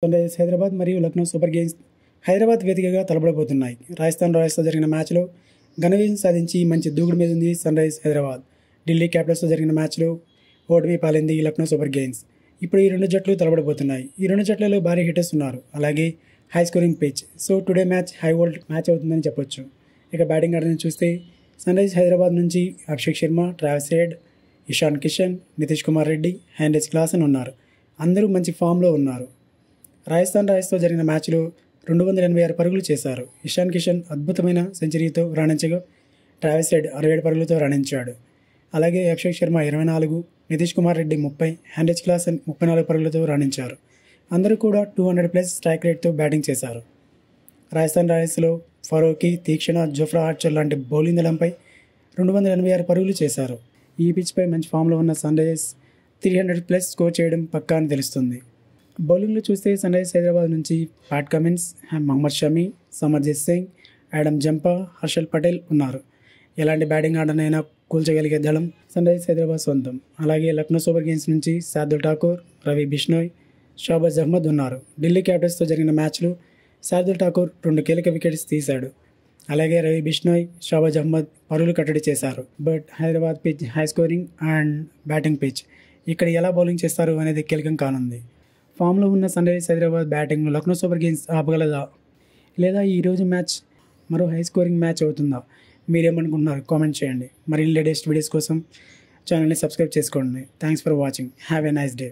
Sun Risers Hyderabad మరియు Lucknow Super Kings Hyderabad వేదికగా తలపడబోతున్నాయి. రాజస్థాన్ రాయల్స్తో జరిగిన మ్యాచ్లో ఘన విజయం సాధించి మంచి దూకుడు మీద ఉంది సన్ రైజర్స్ హైదరాబాద్. ఢిల్లీ క్యాపిటల్స్తో జరిగిన మ్యాచ్లో ఓటమి పాలైంది లక్నో సూపర్ కింగ్స్. ఇప్పుడు ఈ రెండు జట్లు తలపడబోతున్నాయి. ఈ రెండు జట్లలో భారీ హిట్టర్స్ ఉన్నారు, అలాగే high scoring pitch. So today match high volt match అవుతుందని చెప్పొచ్చు. ఇక బ్యాటింగ్ ఆర్డర్ని చూస్తే సన్ రైజర్స్ హైదరాబాద్ నుంచి Abhishek Sharma, Travis head, Ishan Kishan, Nitish Kumar Reddy, Heinrich Klaasen ఉన్నారు. అందరూ మంచి ఫామ్లో ఉన్నారు. రాజస్థాన్ రాయల్స్తో జరిగిన మ్యాచ్లో 286 పరుగులు చేశారు. ఇషాన్ కిషన్ అద్భుతమైన సెంచరీతో రాణించగా ట్రావిస్ హెడ్ 67 పరుగులతో రాణించాడు. అలాగే అభిషేక్ శర్మ 24, నితీష్ కుమార్ రెడ్డి 30, హెన్రిచ్ క్లాసన్ 34 పరుగులతో రాణించారు. అందరూ కూడా 200+ స్ట్రైక్ రేట్తో బ్యాటింగ్ చేశారు. రాజస్థాన్ రాయల్స్లో ఫరూకీ, తీక్షణ, జోఫ్రా ఆర్చర్ లాంటి బౌలింగ్ దళంపై 286 పరుగులు చేశారు. ఈ పిచ్పై మంచి ఫామ్లో ఉన్న సన్ రైజర్స్ 300+ స్కోర్ చేయడం పక్కా అని తెలుస్తుంది. బౌలింగ్లో చూస్తే సన్ రైజర్స్ హైదరాబాద్ నుంచి Pat Cummins, Mohammed Shami, Samarjit Singh, Adam Zampa, Harshal Patel ఉన్నారు. ఎలాంటి బ్యాటింగ్ ఆర్డర్నైనా కూల్చగలిగే దళం సన్ రైజర్స్ హైదరాబాద్ సొంతం. అలాగే లక్నో సూపర్ కింగ్స్ నుంచి శార్దుల్ ఠాకూర్, రవి బిష్నోయ్, షాబాజ్ అహ్మద్ ఉన్నారు. ఢిల్లీ క్యాపిటల్స్తో జరిగిన మ్యాచ్లో శార్దుల్ ఠాకూర్ 2 కీలక వికెట్స్ తీశాడు. అలాగే రవి బిష్నోయ్, షాబాజ్ అహ్మద్ పరుగులు కట్టడి చేశారు. But Hyderabad pitch high scoring and batting pitch. ఇక్కడ ఎలా బౌలింగ్ చేస్తారు అనేది కీలకం కానుంది. ఫామ్లో ఉన్న సన్ రైజర్స్ హైదరాబాద్ బ్యాటింగ్ను లక్నో సూపర్ కింగ్స్ ఆపగలదా, లేదా ఈరోజు మ్యాచ్ మరో హై స్కోరింగ్ మ్యాచ్ అవుతుందా? మీరేమనుకుంటున్నారు? కామెంట్ చేయండి. మరి లేటెస్ట్ వీడియోస్ కోసం ఛానల్ని సబ్స్క్రైబ్ చేసుకోండి. Thanks for watching. Have a nice day.